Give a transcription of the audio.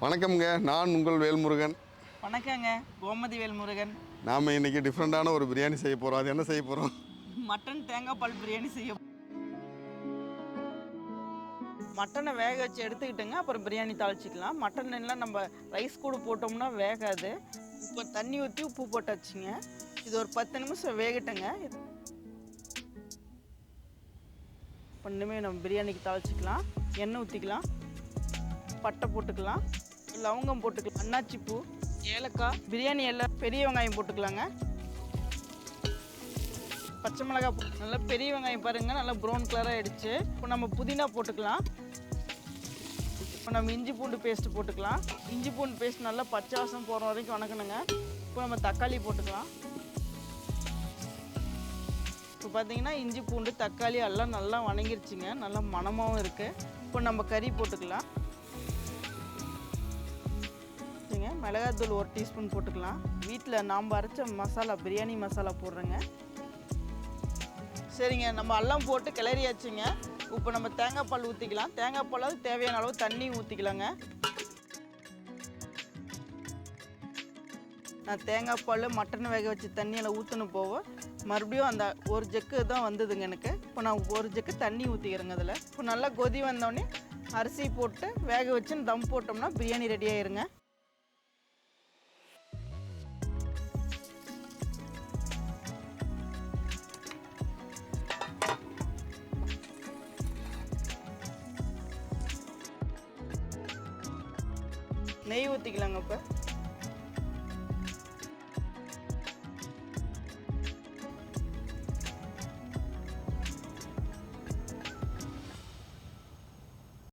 வணக்கம்ங்க, நான் உங்கள் வேல்முருகன். வணக்கங்க, கோமதி வேல்முருகன். நாம் இன்றைக்கி டிஃப்ரெண்ட்டான ஒரு பிரியாணி செய்ய போகிறோம். அது என்ன செய்ய போகிறோம்? மட்டன் தேங்காய் பால் பிரியாணி செய்ய. மட்டனை வேக வச்சு எடுத்துக்கிட்டுங்க, அப்புறம் பிரியாணி தாளிச்சிக்கலாம். மட்டன் எல்லாம் நம்ம ரைஸ் கூட போட்டோம்னா வேகாது. இப்போ தண்ணி ஊற்றி உப்பு போட்டாச்சுங்க. இது ஒரு 10 நிமிஷம் வேகட்டுங்க. ஒன்றுமே நம்ம பிரியாணிக்கு தாளிச்சிக்கலாம். எண்ணெய் ஊற்றிக்கலாம், பட்டை போட்டுக்கலாம், லவங்கம் போட்டுக்கலாம், அன்னாச்சி பூ, ஏலக்காய், பிரியாணி எல்லாம், பெரிய வெங்காயம் போட்டுக்கலாங்க, பச்சை மிளகாய். நல்லா பெரிய வெங்காயம் பாருங்கள், நல்லா ப்ரௌன் கலராக ஆகிடுச்சு. இப்போ நம்ம புதினா போட்டுக்கலாம். இப்போ நம்ம இஞ்சி பூண்டு பேஸ்ட்டு போட்டுக்கலாம். இஞ்சி பூண்டு பேஸ்ட் நல்லா பச்சை வாசம் போகிற வரைக்கும் வணக்கணுங்க. இப்போ நம்ம தக்காளி போட்டுக்கலாம். இப்போ பார்த்தீங்கன்னா இஞ்சி பூண்டு தக்காளி எல்லாம் நல்லா வணங்கிருச்சுங்க, நல்லா மணமாகவும் இருக்குது. இப்போ நம்ம கறி போட்டுக்கலாம். மிளகாத்தூள் 1 டீஸ்பூன் போட்டுக்கலாம். வீட்டில் நாம் அரைச்ச மசாலா, பிரியாணி மசாலா போடுறேங்க. சரிங்க, நம்ம எல்லாம் போட்டு கிளறியாச்சுங்க. இப்போ நம்ம தேங்காய் பால் ஊற்றிக்கலாம். தேங்காய் பால் தேவையான அளவு தண்ணி ஊற்றிக்கலாங்க. நான் தேங்காய் பால் மட்டன் வேக வச்சு தண்ணியில் ஊற்றணும் போவோம். மறுபடியும் அந்த ஒரு ஜக்கு தான் வந்ததுங்க எனக்கு. இப்போ நான் ஒரு ஜக்கு தண்ணி ஊற்றிக்கிறேங்க. அதில் இப்போ நல்லா கொதி வந்தோடனே அரிசி போட்டு வேக வச்சு தம் போட்டோம்னா பிரியாணி ரெடி ஆயிருங்க. நெய் ஊற்றிக்கலாங்க. இப்போ